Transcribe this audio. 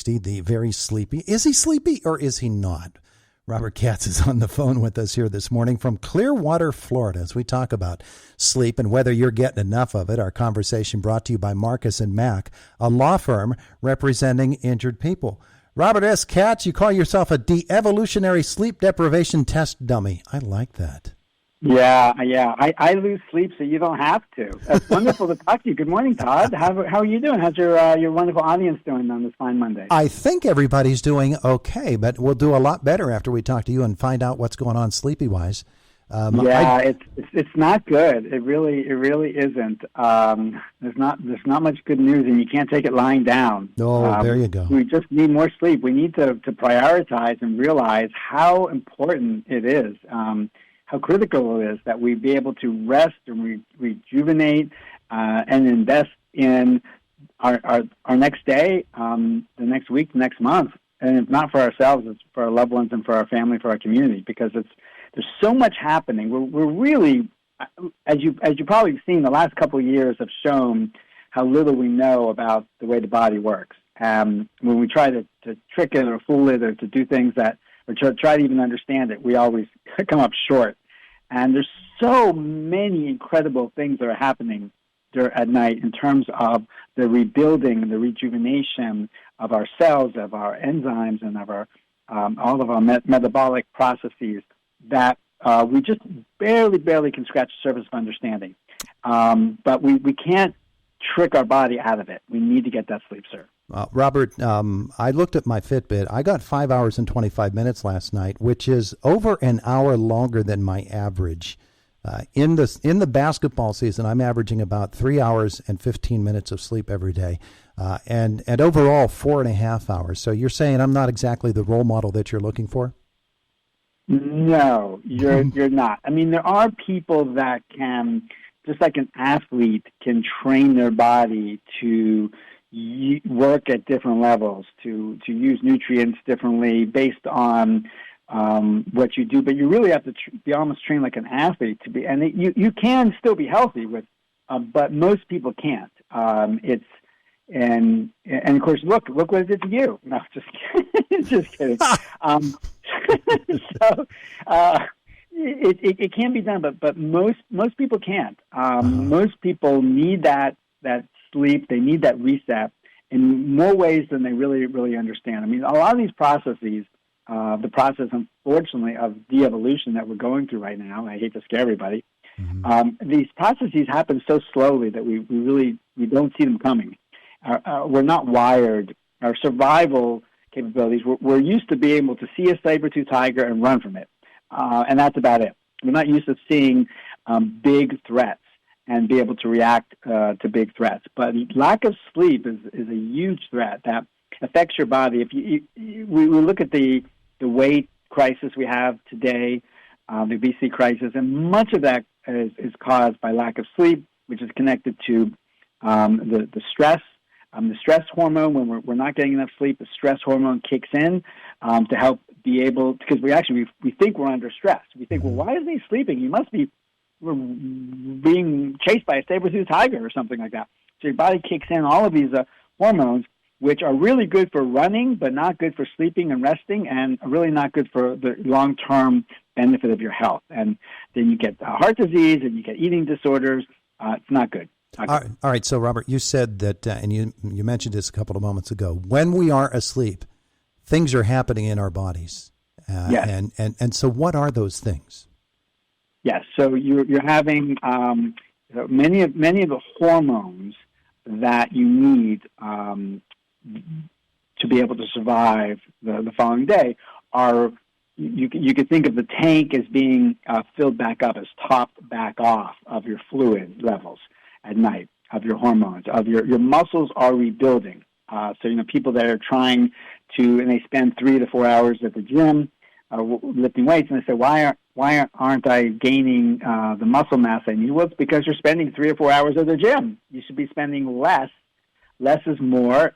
the very sleepy. Is he sleepy or is he not? Robert Katz is on the phone with us here this morning from Clearwater, Florida, as we talk about sleep and whether you're getting enough of it. Our conversation brought to you by Marcus and Mack, a law firm representing injured people. Robert S. Katz, you call yourself a de-evolutionary sleep deprivation test dummy. I like that. Yeah. I lose sleep so you don't have to. It's wonderful to talk to you. Good morning, Todd. How are you doing? How's your wonderful audience doing on this fine Monday? I think everybody's doing okay, but we'll do a lot better after we talk to you and find out what's going on sleepy-wise. It's not good. It really isn't. There's not much good news, and you can't take it lying down. Oh, there you go. We just need more sleep. We need to prioritize and realize how important it is. How critical it is that we be able to rest and rejuvenate and invest in our next day, the next week, the next month. And if not for ourselves, it's for our loved ones and for our family, for our community, because there's so much happening. We're really, as you probably have seen, the last couple of years have shown how little we know about the way the body works. When we try to trick it or fool it or to do things that, or to try to even understand it, we always come up short. And there's so many incredible things that are happening at night in terms of the rebuilding and the rejuvenation of our cells, of our enzymes, and of our all of our metabolic processes that we just barely can scratch the surface of understanding. But we can't trick our body out of it. We need to get that sleep, sir. Robert, I looked at my Fitbit. I got 5 hours and 25 minutes last night, which is over an hour longer than my average. In the basketball season, I'm averaging about 3 hours and 15 minutes of sleep every day, and overall 4.5 hours. So you're saying I'm not exactly the role model that you're looking for? No, you're not. I mean, there are people that can, just like an athlete, can train their body to work at different levels, to use nutrients differently based on what you do. But you really have to be almost trained like an athlete to be, and you can still be healthy with, but most people can't. And of course, look what it did to you. No, just kidding. Just kidding. So it can be done, but most people can't. Most people need that sleep. They need that reset in more ways than they really understand. I mean, a lot of these processes, the process, unfortunately, of de-evolution that we're going through right now, I hate to scare everybody, these processes happen so slowly that we don't see them coming. We're not wired. Our survival capabilities, we're used to being able to see a saber-toothed tiger and run from it, and that's about it. We're not used to seeing big threats and be able to react to big threats. But lack of sleep is a huge threat that affects your body. If we look at the weight crisis we have today, the obesity crisis, and much of that is caused by lack of sleep, which is connected to the stress. The stress hormone, when we're not getting enough sleep, the stress hormone kicks in to help be able, because we think we're under stress. We think, well, why isn't he sleeping? He must be being chased by a saber-toothed tiger or something like that. So your body kicks in all of these hormones, which are really good for running, but not good for sleeping and resting, and really not good for the long-term benefit of your health. And then you get heart disease, and you get eating disorders. It's not good. All right. So, Robert, you said that, and you mentioned this a couple of moments ago, when we are asleep, things are happening in our bodies. Yes. And so what are those things? Yes. So you're having many of the hormones that you need to be able to survive the following day are, you could think of the tank as being filled back up, as topped back off of your fluid levels at night, of your hormones, of your muscles are rebuilding. So, people that are trying to, and they spend 3 to 4 hours at the gym lifting weights, and they say, why aren't I gaining the muscle mass I need? Well, it's because you're spending 3 or 4 hours at the gym. You should be spending less. Less is more,